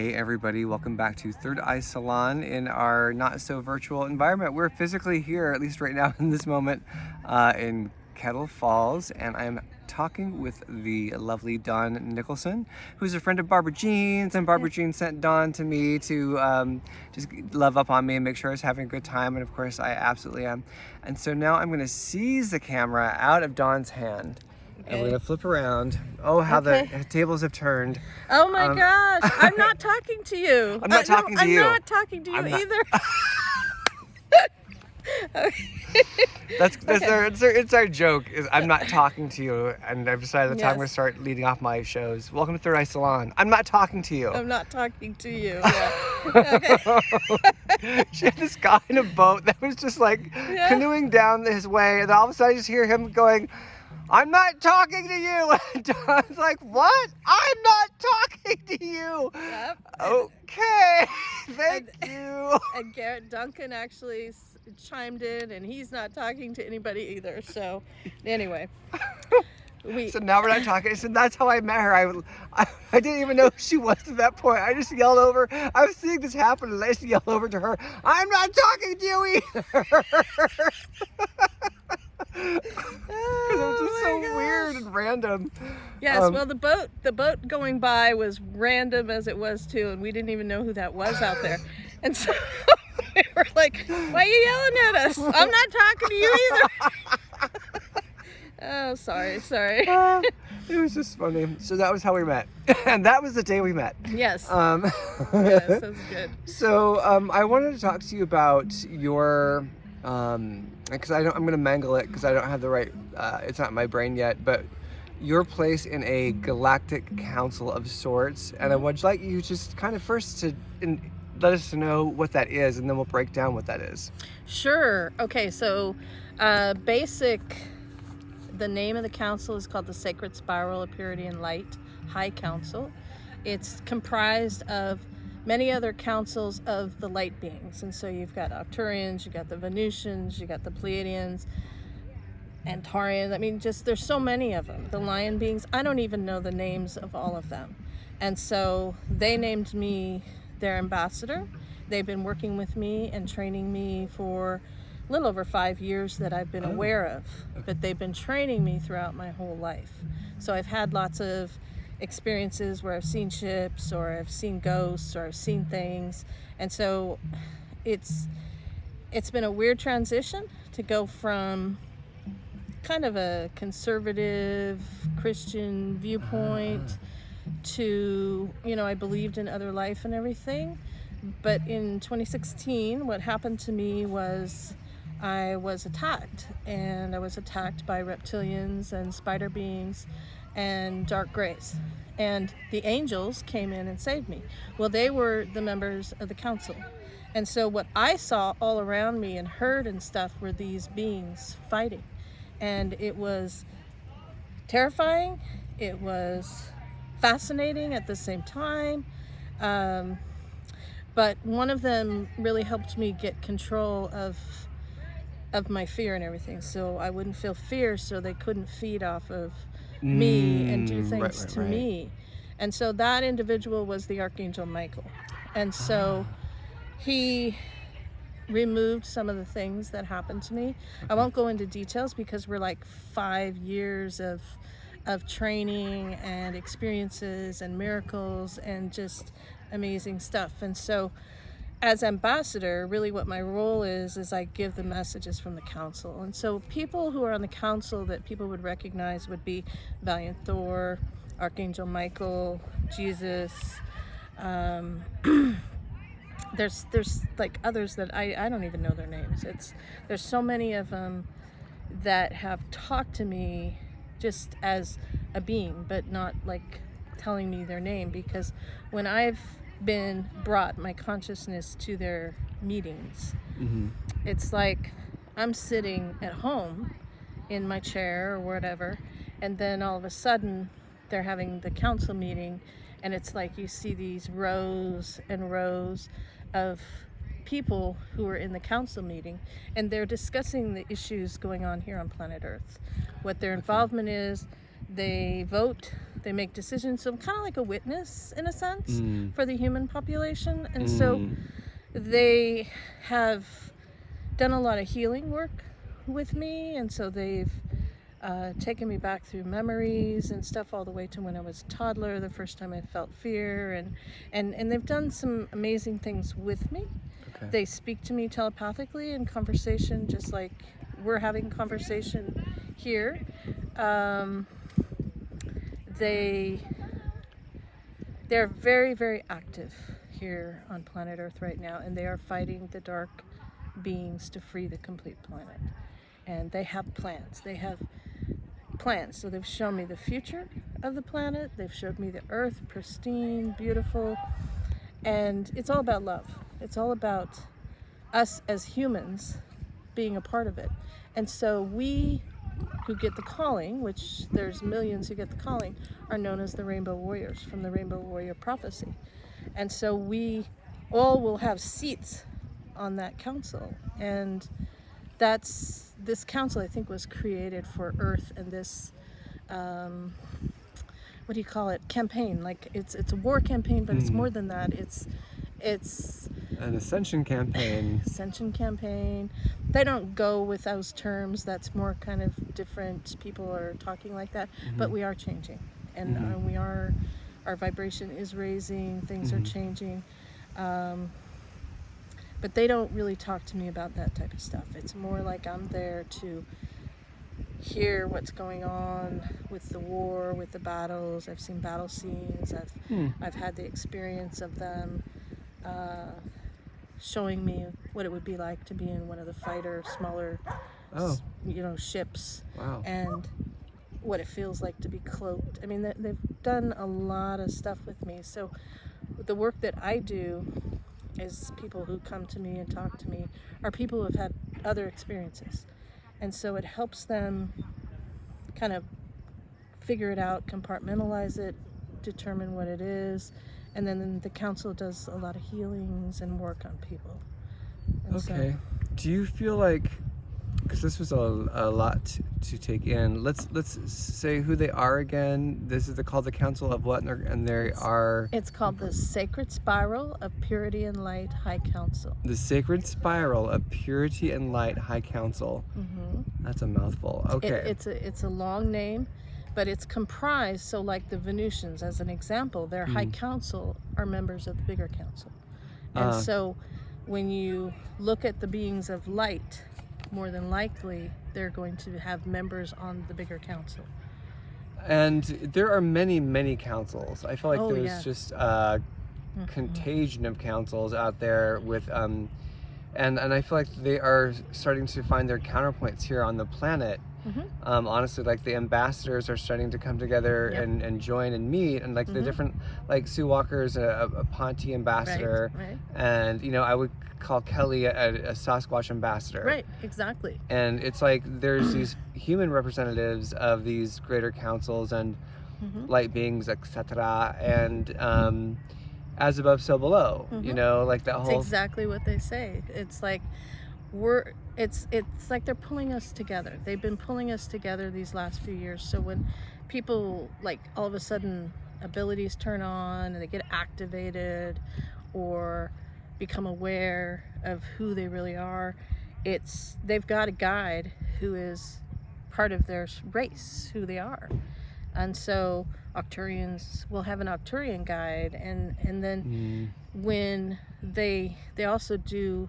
Hey everybody, welcome back to Third Eye Salon in our not so virtual environment. We're physically here, at least right now in this moment, in Kettle Falls, and I'm talking with the lovely Dawn Nicholson, who's a friend of Barbara Jean's, and Barbara Jean sent Dawn to me to just love up on me and make sure I was having a good time, and of course I absolutely am. And so now I'm going to seize the camera out of Dawn's hand. Okay. And we're gonna flip around. Oh, how the tables have turned. Oh my gosh, I'm not talking to you. I'm not talking to you. I'm not talking to you either. It's our joke. Is I'm not talking to you, and I've decided the time we're gonna start leading off my shows. Welcome to Third Eye Salon. I'm not talking to you. I'm not talking to you. Yeah. Okay. She had this guy in a boat that was just like canoeing down his way, and all of a sudden I just hear him going, "I'm not talking to you." And Dawn's like, "What? I'm not talking to you." Yep. Okay. Thank you. And Garrett Duncan actually chimed in, and he's not talking to anybody either. So, anyway. So now we're not talking. So that's how I met her. I didn't even know who she was at that point. I just yelled over. I was seeing this happen, and I just yelled over to her, "I'm not talking to you either." Because it was just so weird and random. Yes, well, the boat going by was random as it was too, and we didn't even know who that was out there. And so we were like, "Why are you yelling at us? I'm not talking to you either." Oh, sorry. It was just funny. So that was how we met, and that was the day we met. Yes. Yes, that was good. So I wanted to talk to you about your. Because I'm going to mangle it because I don't have the right, it's not in my brain yet, but your place in a galactic council of sorts. And I would like you just kind of first to let us know what that is, and then we'll break down what that is. Sure. Okay, so the name of the council is called the Sacred Spiral of Purity and Light High Council. It's comprised of many other councils of the light beings, and so you've got Arcturians, you got the Venusians, you got the Pleiadians, Antarians. I mean, just there's so many of them. The lion beings, I don't even know the names of all of them. And so they named me their ambassador. They've been working with me and training me for a little over 5 years that I've been aware of, but they've been training me throughout my whole life. So I've had lots of experiences where I've seen ships, or I've seen ghosts, or I've seen things, and so it's been a weird transition to go from kind of a conservative Christian viewpoint to, I believed in other life and everything. But in 2016, what happened to me was I was attacked, and I was attacked by reptilians and spider beings and dark grays, and the angels came in and saved me. Well, they were the members of the council, and so what I saw all around me and heard and stuff were these beings fighting, and it was terrifying, it was fascinating at the same time, but one of them really helped me get control of my fear and everything, so I wouldn't feel fear, so they couldn't feed off of me and do things to me. And so that individual was the Archangel Michael, and so he removed some of the things that happened to me. I won't go into details because we're like 5 years of training and experiences and miracles and just amazing stuff. And so as ambassador, really what my role is I give the messages from the council. And so people who are on the council that people would recognize would be Valiant Thor, Archangel Michael, Jesus. There's like others that I don't even know their names. There's so many of them that have talked to me just as a being, but not like telling me their name, because when I've been brought my consciousness to their meetings, it's like I'm sitting at home in my chair or whatever, and then all of a sudden they're having the council meeting, and it's like you see these rows and rows of people who are in the council meeting, and they're discussing the issues going on here on planet Earth, what their involvement is. They vote they make decisions. So I'm kind of like a witness in a sense Mm. for the human population. And so Mm. they have done a lot of healing work with me, and so they've taken me back through memories and stuff all the way to when I was a toddler, the first time I felt fear, and they've done some amazing things with me. Okay. They speak to me telepathically in conversation, just like we're having conversation here. They're very, very active here on planet Earth right now, and they are fighting the dark beings to free the complete planet. And they have plans. So they've shown me the future of the planet. They've showed me the Earth, pristine, beautiful, and it's all about love. It's all about us as humans being a part of it. And so we who get the calling, which there's millions who get the calling, are known as the Rainbow Warriors from the Rainbow Warrior Prophecy. And so we all will have seats on that council. And this council, I think, was created for Earth and this, what do you call it, campaign. Like it's a war campaign, but it's more than that. It's An ascension campaign. Ascension campaign. They don't go with those terms. That's more kind of different. People are talking like that, but we are changing, and our vibration is raising. Things are changing, but they don't really talk to me about that type of stuff. It's more like I'm there to hear what's going on with the war, with the battles. I've seen battle scenes. I've had the experience of them. Showing me what it would be like to be in one of the fighter, smaller, ships. Wow. And what it feels like to be cloaked. I mean, they've done a lot of stuff with me. So the work that I do is people who come to me and talk to me are people who have had other experiences. And so it helps them kind of figure it out, compartmentalize it, determine what it is. And then the council does a lot of healings and work on people. And okay. Do you feel like, because this was a lot to take in, let's say who they are again. This is called the Council of what, and they are... It's called the Sacred Spiral of Purity and Light High Council. The Sacred Spiral of Purity and Light High Council. That's a mouthful. Okay. It's a long name. But it's comprised, so like the Venusians, as an example, their high council are members of the bigger council. And so when you look at the beings of light, more than likely, they're going to have members on the bigger council. And there are many, many councils. I feel like there's just a contagion of councils out there with, and I feel like they are starting to find their counterpoints here on the planet. Honestly, like the ambassadors are starting to come together and join and meet, and like the different, like Sue Walker's a Ponte ambassador, right. And I would call Kelly a Sasquatch ambassador. Right, exactly. And it's like there's these human representatives of these greater councils and light beings, etc. And as above, so below. Like that whole. It's exactly what they say. It's like it's like they're pulling us together. They've been pulling us together these last few years. So when people, like, all of a sudden abilities turn on and they get activated or become aware of who they really are, they've got a guide who is part of their race, who they are. And so Arcturians will have an Arcturian guide, and then when they also do,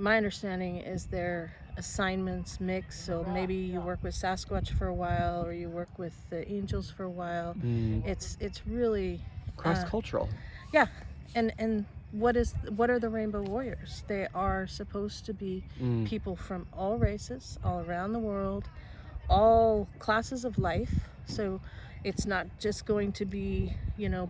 my understanding is their assignments mix. So maybe you work with Sasquatch for a while, or you work with the angels for a while. It's really cross-cultural. Yeah, and what are the Rainbow Warriors? They are supposed to be people from all races, all around the world, all classes of life. So it's not just going to be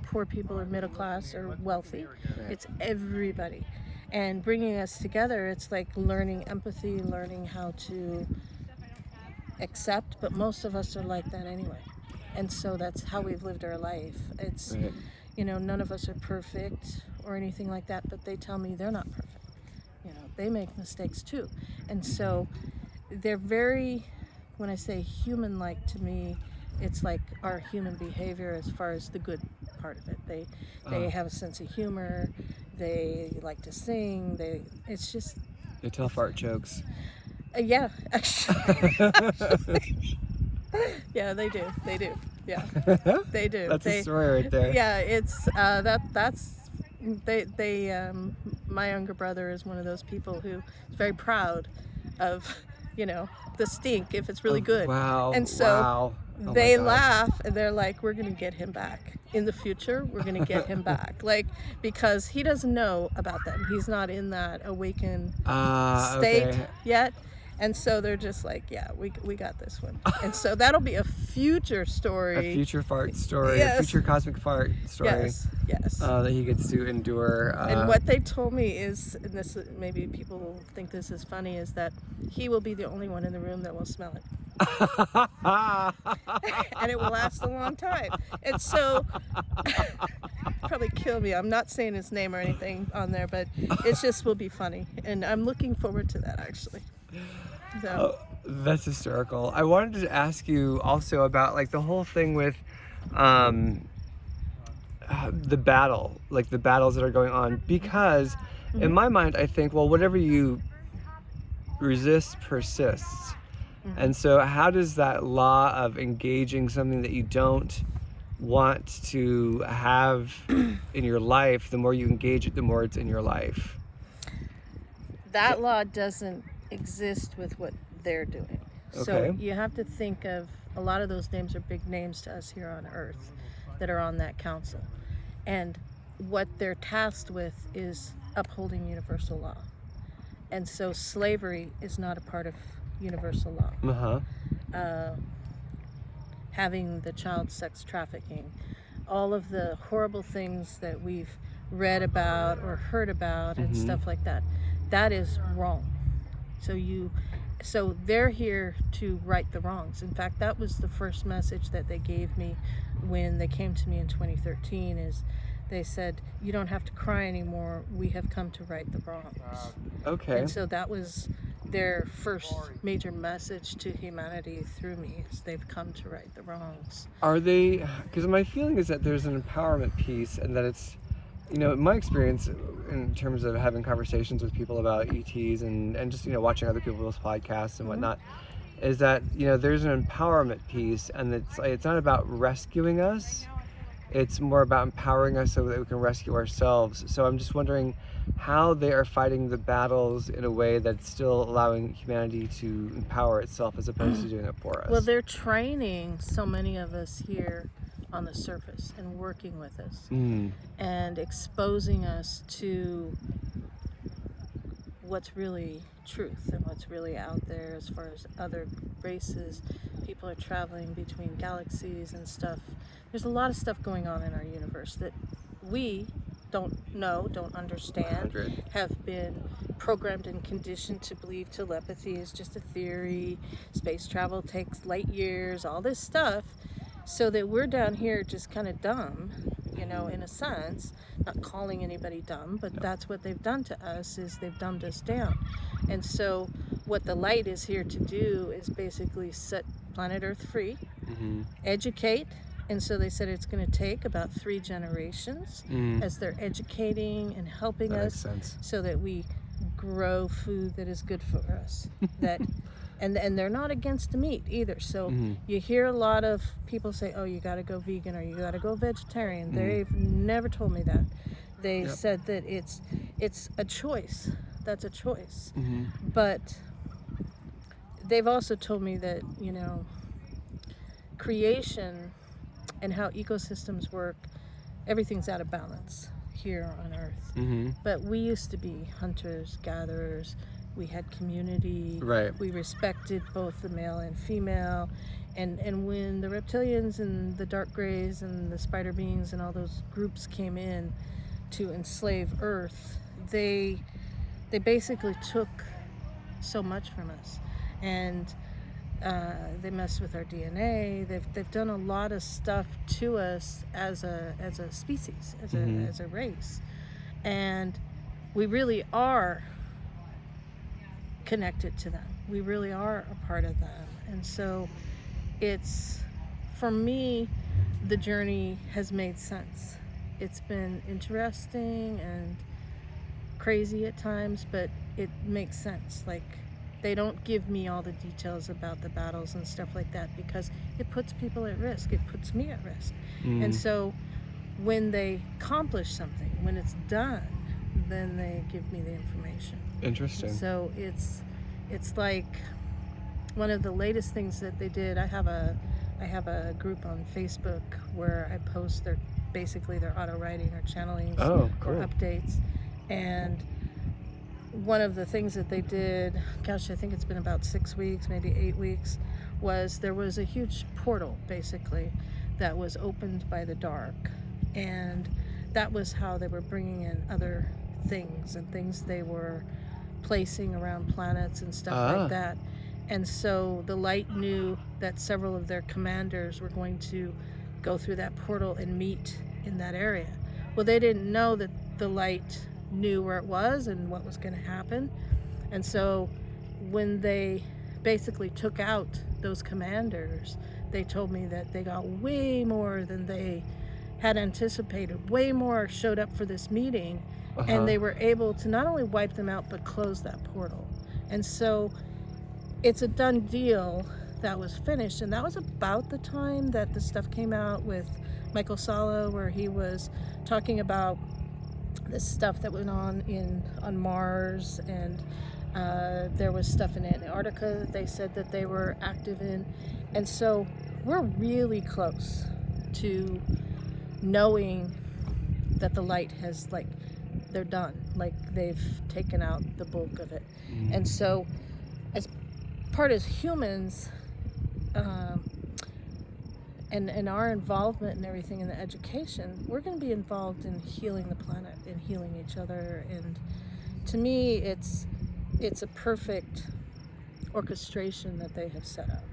poor people or middle class or wealthy. It's everybody. And bringing us together, it's like learning empathy, learning how to accept, but most of us are like that anyway. And so that's how we've lived our life. It's, none of us are perfect or anything like that, but they tell me they're not perfect. They make mistakes too. And so they're very, when I say human-like to me, it's like our human behavior as far as the good part of it. They have a sense of humor. They like to sing. It's just They tell fart jokes. Yeah, actually. Yeah, they do. Yeah, they do. That's a story right there. Yeah, it's that's they my younger brother is one of those people who is very proud of, the stink if it's really good. Wow. And so wow. Oh they my God. laugh and they're like, we're gonna get him back in the future. We're gonna get him back, like, because he doesn't know about them. He's not in that awakened state yet. And so they're just like, yeah, we got this one. And so that'll be a future story. A future fart story. Yes. A future cosmic fart story. Yes. That he gets to endure. And what they told me is, and this maybe people will think this is funny, is that he will be the only one in the room that will smell it. And it will last a long time. And so, probably kill me. I'm not saying his name or anything on there, but it just will be funny. And I'm looking forward to that, actually. So. Oh, that's hysterical. I wanted to ask you also about like the whole thing with the battle, like the battles that are going on, because in my mind I think, well, whatever you resist persists. And so how does that law of engaging something that you don't want to have in your life, the more you engage it, the more it's in your life? That law doesn't exist with what they're doing. Okay. So you have to think of, a lot of those names are big names to us here on Earth that are on that council. And what they're tasked with is upholding universal law. And so slavery is not a part of universal law. Having the child sex trafficking, all of the horrible things that we've read about or heard about and stuff like that, that is wrong. So they're here to right the wrongs. In fact, that was the first message that they gave me when they came to me in 2013, is they said, you don't have to cry anymore, we have come to right the wrongs. Okay. And so that was their first major message to humanity through me, is they've come to right the wrongs. Are they, because my feeling is that there's an empowerment piece, and that it's, my experience in terms of having conversations with people about ETs and just, watching other people's podcasts and whatnot, is that, there's an empowerment piece, and it's not about rescuing us, it's more about empowering us so that we can rescue ourselves. So I'm just wondering how they are fighting the battles in a way that's still allowing humanity to empower itself as opposed to doing it for us. Well, they're training so many of us here on the surface and working with us and exposing us to what's really truth and what's really out there as far as other races. People are traveling between galaxies and stuff. There's a lot of stuff going on in our universe that we don't know, don't understand, 100. have been programmed and conditioned to believe telepathy is just a theory, space travel takes light years, all this stuff, so that we're down here just kind of dumb, in a sense, not calling anybody dumb, but that's what they've done to us, is they've dumbed us down. And so what the light is here to do is basically set planet Earth free, educate. And so they said it's going to take about 3 generations as they're educating and helping us, so that we grow food that is good for us. And they're not against the meat either. So you hear a lot of people say, oh, you got to go vegan or you got to go vegetarian. They've never told me that. They said that it's a choice. That's a choice. But they've also told me that, creation and how ecosystems work, everything's out of balance here on Earth. But we used to be hunters, gatherers, we had community, we respected both the male and female, and when the reptilians and the dark greys and the spider beings and all those groups came in to enslave Earth, they basically took so much from us, and they messed with our DNA. They've done a lot of stuff to us as a species, as a race, and we really are connected to them. We really are a part of them, and so it's for me, the journey has made sense. It's been interesting and crazy at times, but it makes sense. Like, they don't give me all the details about the battles and stuff like that because it puts people at risk. It puts me at risk. And so when they accomplish something, when it's done, then they give me the information. Interesting. So it's like one of the latest things that they did. I have a group on Facebook where I post their auto writing or channelings Oh, cool. or updates. And one of the things that they did, gosh, I think it's been about 6 weeks, maybe 8 weeks, was there was a huge portal basically that was opened by the dark. And that was how they were bringing in other things and things they were placing around planets and stuff like that. And so the light knew that several of their commanders were going to go through that portal and meet in that area. Well, they didn't know that the light knew where it was and what was going to happen. And so when they basically took out those commanders, they told me that they got way more than they had anticipated. Way more showed up for this meeting, and they were able to not only wipe them out but close that portal. And so it's a done deal. That was finished, and that was about the time that the stuff came out with Michael Salo, where he was talking about this stuff that went on Mars, and there was stuff in Antarctica that they said that they were active in. And so we're really close to knowing that the light has, like, they're done, like they've taken out the bulk of it. And so as humans, and our involvement and everything in the education, we're going to be involved in healing the planet and healing each other. And to me, it's a perfect orchestration that they have set up,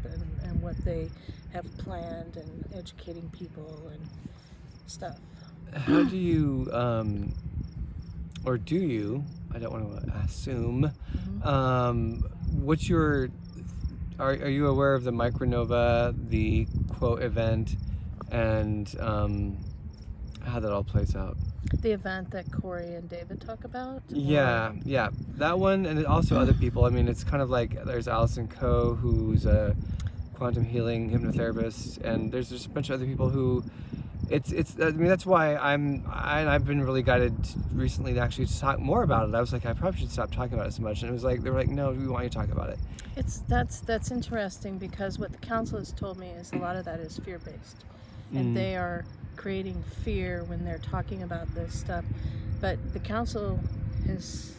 and what they have planned, and educating people and stuff. How do you, or do you, I don't want to assume, what's your, are you aware of the micronova, the quote event, and how that all plays out? The event that Corey and David talk about? Yeah, that one, and also other people. I mean, it's kind of like there's Allison Coe, who's a quantum healing hypnotherapist, and there's just a bunch of other people who, it's. I mean, that's why I've been really guided recently to actually talk more about it. I was like, I probably should stop talking about it so much, and it was like they were like, no, we want you to talk about it. That's interesting, because what the council has told me is a lot of that is fear-based, and they are creating fear when they're talking about this stuff. But the council has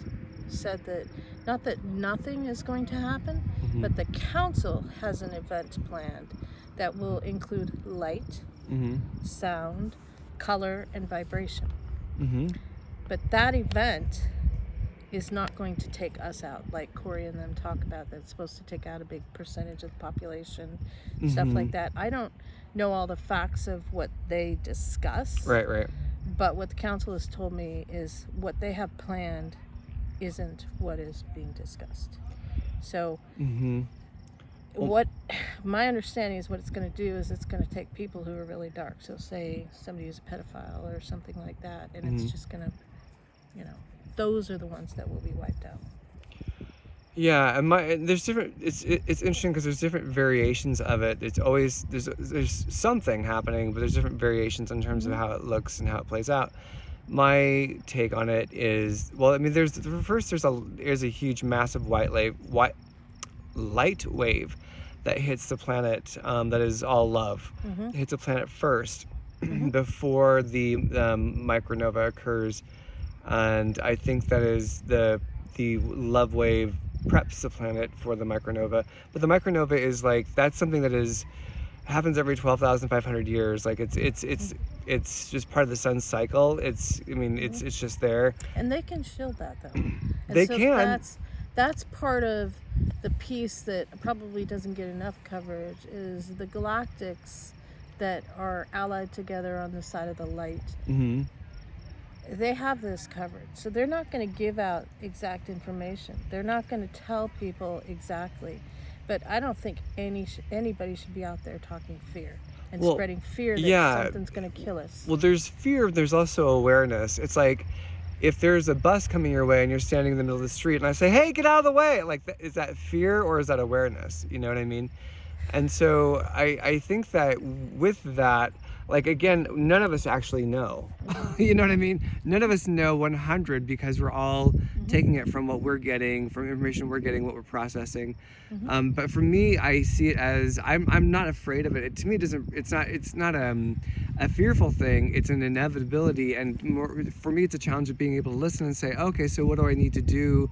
said that, not that nothing is going to happen, but the council has an event planned that will include light, sound, color, and vibration. But that event is not going to take us out, like Corey and them talk about. That's supposed to take out a big percentage of the population, stuff like that. I don't know all the facts of what they discuss. Right. But what the council has told me is what they have planned isn't what is being discussed. So what my understanding is, what it's going to do is it's going to take people who are really dark. So say somebody who's a pedophile or something like that, and it's just going to, those are the ones that will be wiped out. Yeah, and there's different. It's interesting because there's different variations of it. It's always there's something happening, but there's different variations in terms of how it looks and how it plays out. My take on it is, well, I mean, there's a huge, massive light wave that hits the planet, that is all love. It hits the planet first before the micronova occurs, and I think that is the love wave preps the planet for the micronova. But the micronova is like, that's something that happens every 12,500 years. Like it's just part of the sun's cycle. It's just there. And they can shield that, though. They can. That's part of the piece that probably doesn't get enough coverage, is the galactics that are allied together on the side of the light. They have this covered, so they're not going to give out exact information. They're not going to tell people exactly. But I don't think anybody should be out there talking fear and Well, spreading fear that yeah. something's going to kill us. Well, there's fear, there's also awareness. It's like if there's a bus coming your way and you're standing in the middle of the street and I say, hey, get out of the way, like, is that fear or is that awareness? You know what I mean? And so I think that with that, like, again, none of us actually know. You know what I mean? None of us know 100 because we're all taking it from what we're getting, from information we're getting, what we're processing. But for me, I see it as I'm not afraid of it. To me, it's not a fearful thing. It's an inevitability, and more, for me, it's a challenge of being able to listen and say, okay, so what do I need to do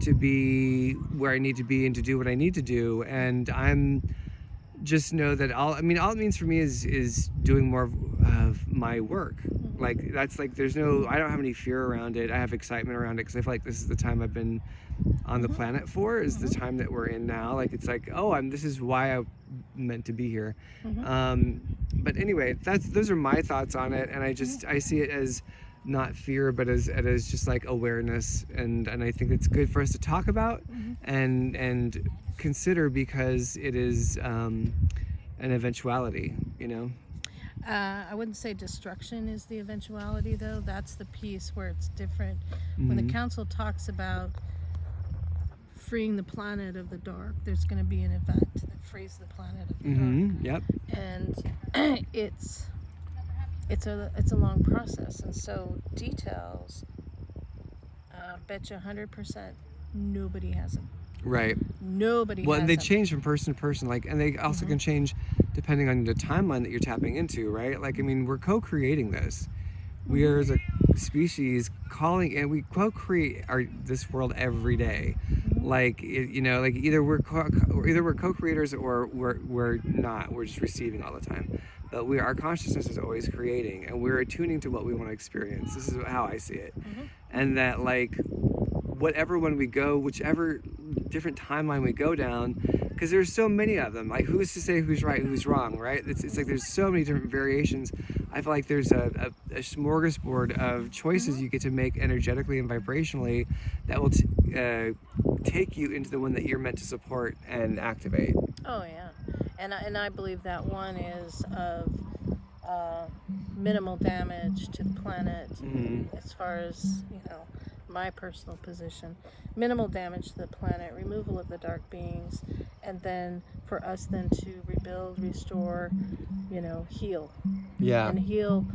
to be where I need to be and to do what I need to do? And I'm just know that all it means for me is doing more of my work. Like, that's like, I don't have any fear around it. I have excitement around it because I feel like this is the time I've been on the planet for, is the time that we're in now. Like, it's like, this is why I'm meant to be here. But anyway, those are my thoughts on it, and I see it as not fear, but as just like awareness, and I think it's good for us to talk about and consider, because it is an eventuality, you know. I wouldn't say destruction is the eventuality, though. That's the piece where it's different. When the council talks about freeing the planet of the dark, there's going to be an event that frees the planet of the dark. Yep. And it's a long process, and so details, bet you 100% nobody has them. Right. Nobody Well, has and they them. change from person to person, like, and they also can change depending on the timeline that you're tapping into, right? Like, I mean, we're co-creating this. We are, as a species, we co-create this world every day. Like, like either we're co-creators or we're not. We're just receiving all the time. But our consciousness is always creating, and we're attuning to what we want to experience. This is how I see it. And that, like, when we go, whichever different timeline we go down, because there's so many of them. Like, who's to say who's right, who's wrong, right? It's like there's so many different variations. I feel like there's a smorgasbord of choices you get to make energetically and vibrationally that will take you into the one that you're meant to support and activate. Oh yeah, and I believe that one is of minimal damage to the planet, as far as my personal position. Minimal damage to the planet, removal of the dark beings, and then for us then to rebuild, restore, heal. Yeah. And heal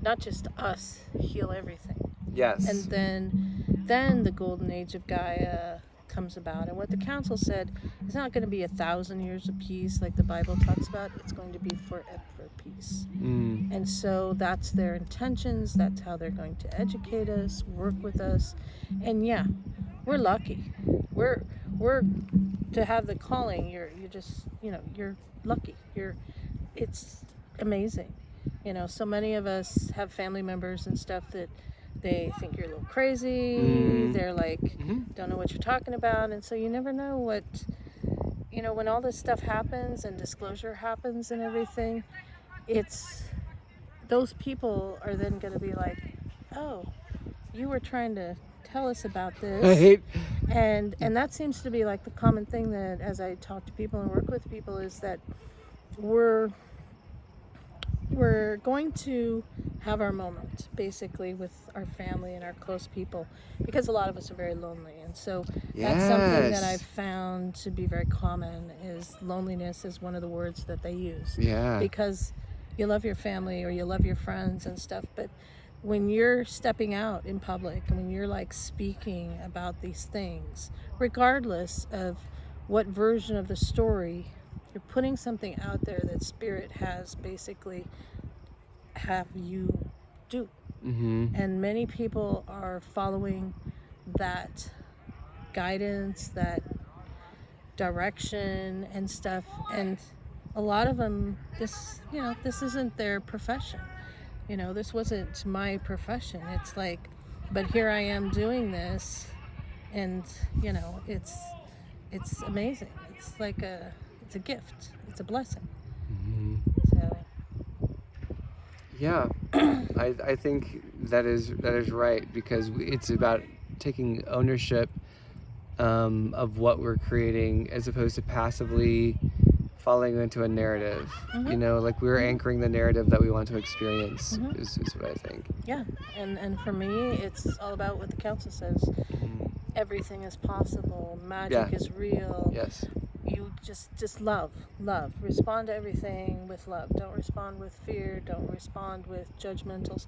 not just us, heal everything. Yes. And then the golden age of Gaia comes about. And what the council said, it's not going to be 1,000 years of peace like the Bible talks about. It's going to be forever peace. And so that's their intentions. That's how they're going to educate us, work with us. And yeah, we're lucky. We're to have the calling. You're just you're lucky. It's amazing. So many of us have family members and stuff that they think you're a little crazy. They're like, don't know what you're talking about. And so you never know what, when all this stuff happens and disclosure happens and everything, those people are then going to be like, oh, you were trying to tell us about this. And that seems to be like the common thing that, as I talk to people and work with people, is that we're going to have our moment, basically, with our family and our close people, because a lot of us are very lonely. And so that's something that I've found to be very common, is loneliness is one of the words that they use. Yeah. Because you love your family or you love your friends and stuff, but when you're stepping out in public and when you're like speaking about these things, regardless of what version of the story, you're putting something out there that Spirit has basically have you do. And many people are following that guidance, that direction and stuff. And a lot of them, this isn't their profession. This wasn't my profession. It's like, but here I am doing this, and it's amazing. It's like it's a gift. It's a blessing. So. Yeah, I think that is right, because it's about taking ownership of what we're creating, as opposed to passively falling into a narrative. You know, like we're anchoring the narrative that we want to experience is what I think. Yeah, and for me, it's all about what the council says. Everything is possible. Magic is real. Yes. You just love. Respond to everything with love. Don't respond with fear. Don't respond with judgmental,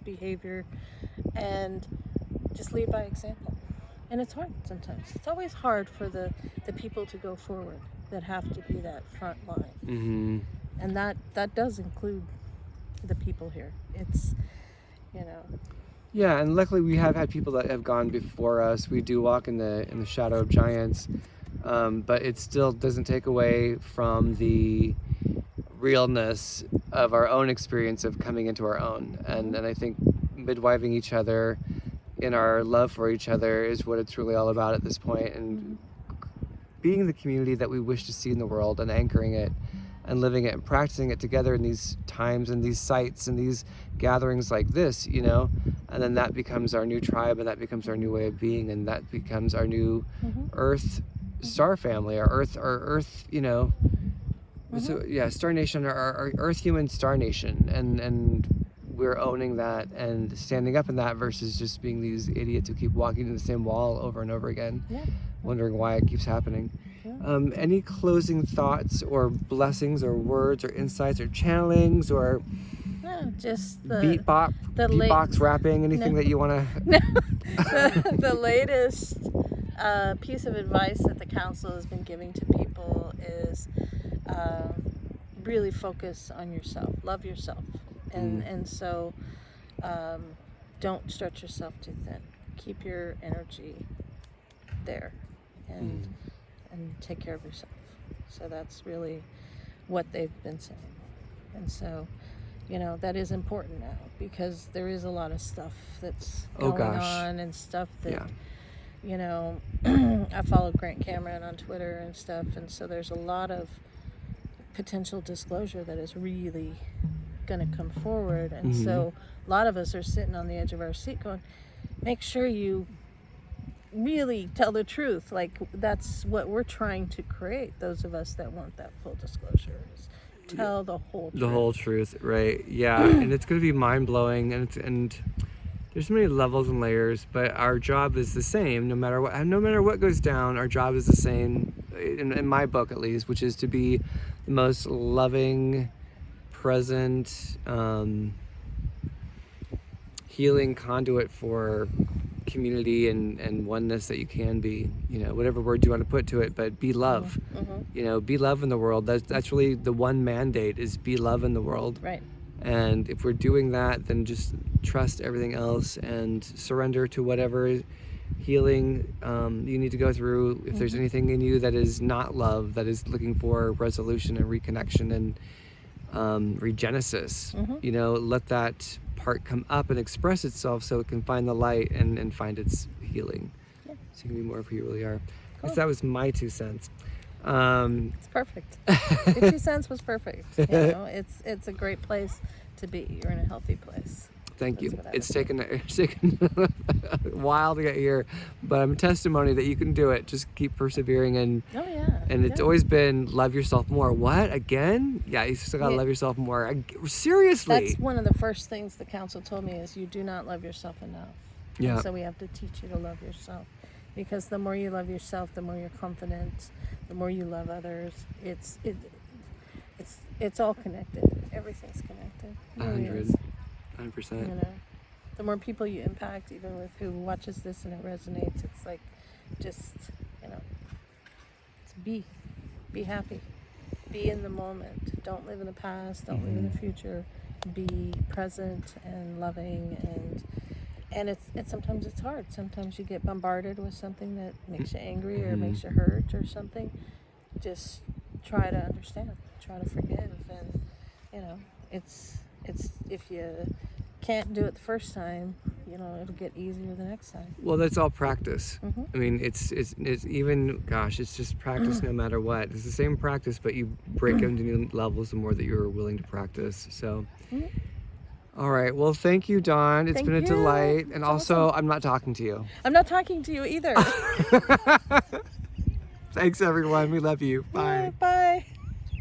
behavior, and just lead by example. And it's hard sometimes. It's always hard for the people to go forward that have to be that front line. And that does include the people here. It's, Yeah, and luckily we have had people that have gone before us. We do walk in the shadow of giants, but it still doesn't take away from the realness of our own experience of coming into our own. And I think midwifing each other in our love for each other is what it's really all about at this point, and being the community that we wish to see in the world and anchoring it and living it and practicing it together in these times and these sites and these gatherings like this, and then that becomes our new tribe, and that becomes our new way of being, and that becomes our new Earth star family, our Earth, so, Star Nation, our Earth human Star Nation, and we're owning that and standing up in that versus just being these idiots who keep walking to the same wall over and over again, wondering why it keeps happening. Any closing thoughts or blessings or words or insights or channelings or just the beatbox rapping, anything that you want to... The latest piece of advice that the council has been giving to people is really focus on yourself, love yourself. And so don't stretch yourself too thin. Keep your energy there and take care of yourself. So that's really what they've been saying. And so, that is important now, because there is a lot of stuff that's going on and stuff that, I follow Grant Cameron on Twitter and stuff. And so there's a lot of potential disclosure that is really going to come forward, and so a lot of us are sitting on the edge of our seat going, make sure you really tell the truth. Like, that's what we're trying to create, those of us that want that full disclosure, is tell the whole truth. The whole truth, right? Yeah. And it's going to be mind-blowing, and there's so many levels and layers, but our job is the same no matter what goes down. Our job is the same, in my book at least, which is to be the most loving, present, healing conduit for community and oneness that you can be, whatever word you want to put to it, but be love. Be love in the world. That's really the one mandate, is be love in the world. Right. And if we're doing that, then just trust everything else and surrender to whatever healing you need to go through. If there's anything in you that is not love, that is looking for resolution and reconnection and regenesis, let that part come up and express itself so it can find the light and find its healing. So you can be more of who you really are. Cool. That was my 2 cents. It's perfect. Your 2 cents was perfect. It's a great place to be. You're in a healthy place. Thank you. It's taken a while to get here, but I'm a testimony that you can do it. Just keep persevering, and it's always been love yourself more. What, again? Yeah, you still gotta love yourself more. Seriously. That's one of the first things the council told me, is you do not love yourself enough. Yeah. And so we have to teach you to love yourself, because the more you love yourself, the more you're confident, the more you love others. It's all connected. Everything's connected. 100%. The more people you impact, even with who watches this and it resonates, it's like, just, it's be happy, be in the moment. Don't live in the past. Don't live in the future. Be present and loving, and it's sometimes it's hard. Sometimes you get bombarded with something that makes you angry or makes you hurt or something. Just try to understand, try to forgive, and it's if you can't do it the first time, it'll get easier the next time. Well, that's all practice. I mean, it's even, it's just practice no matter what. It's the same practice, but you break into new levels the more that you're willing to practice. So, all right. Well, thank you, Dawn. It's been a delight. And also, awesome. I'm not talking to you. I'm not talking to you either. Thanks, everyone. We love you. Bye. Bye.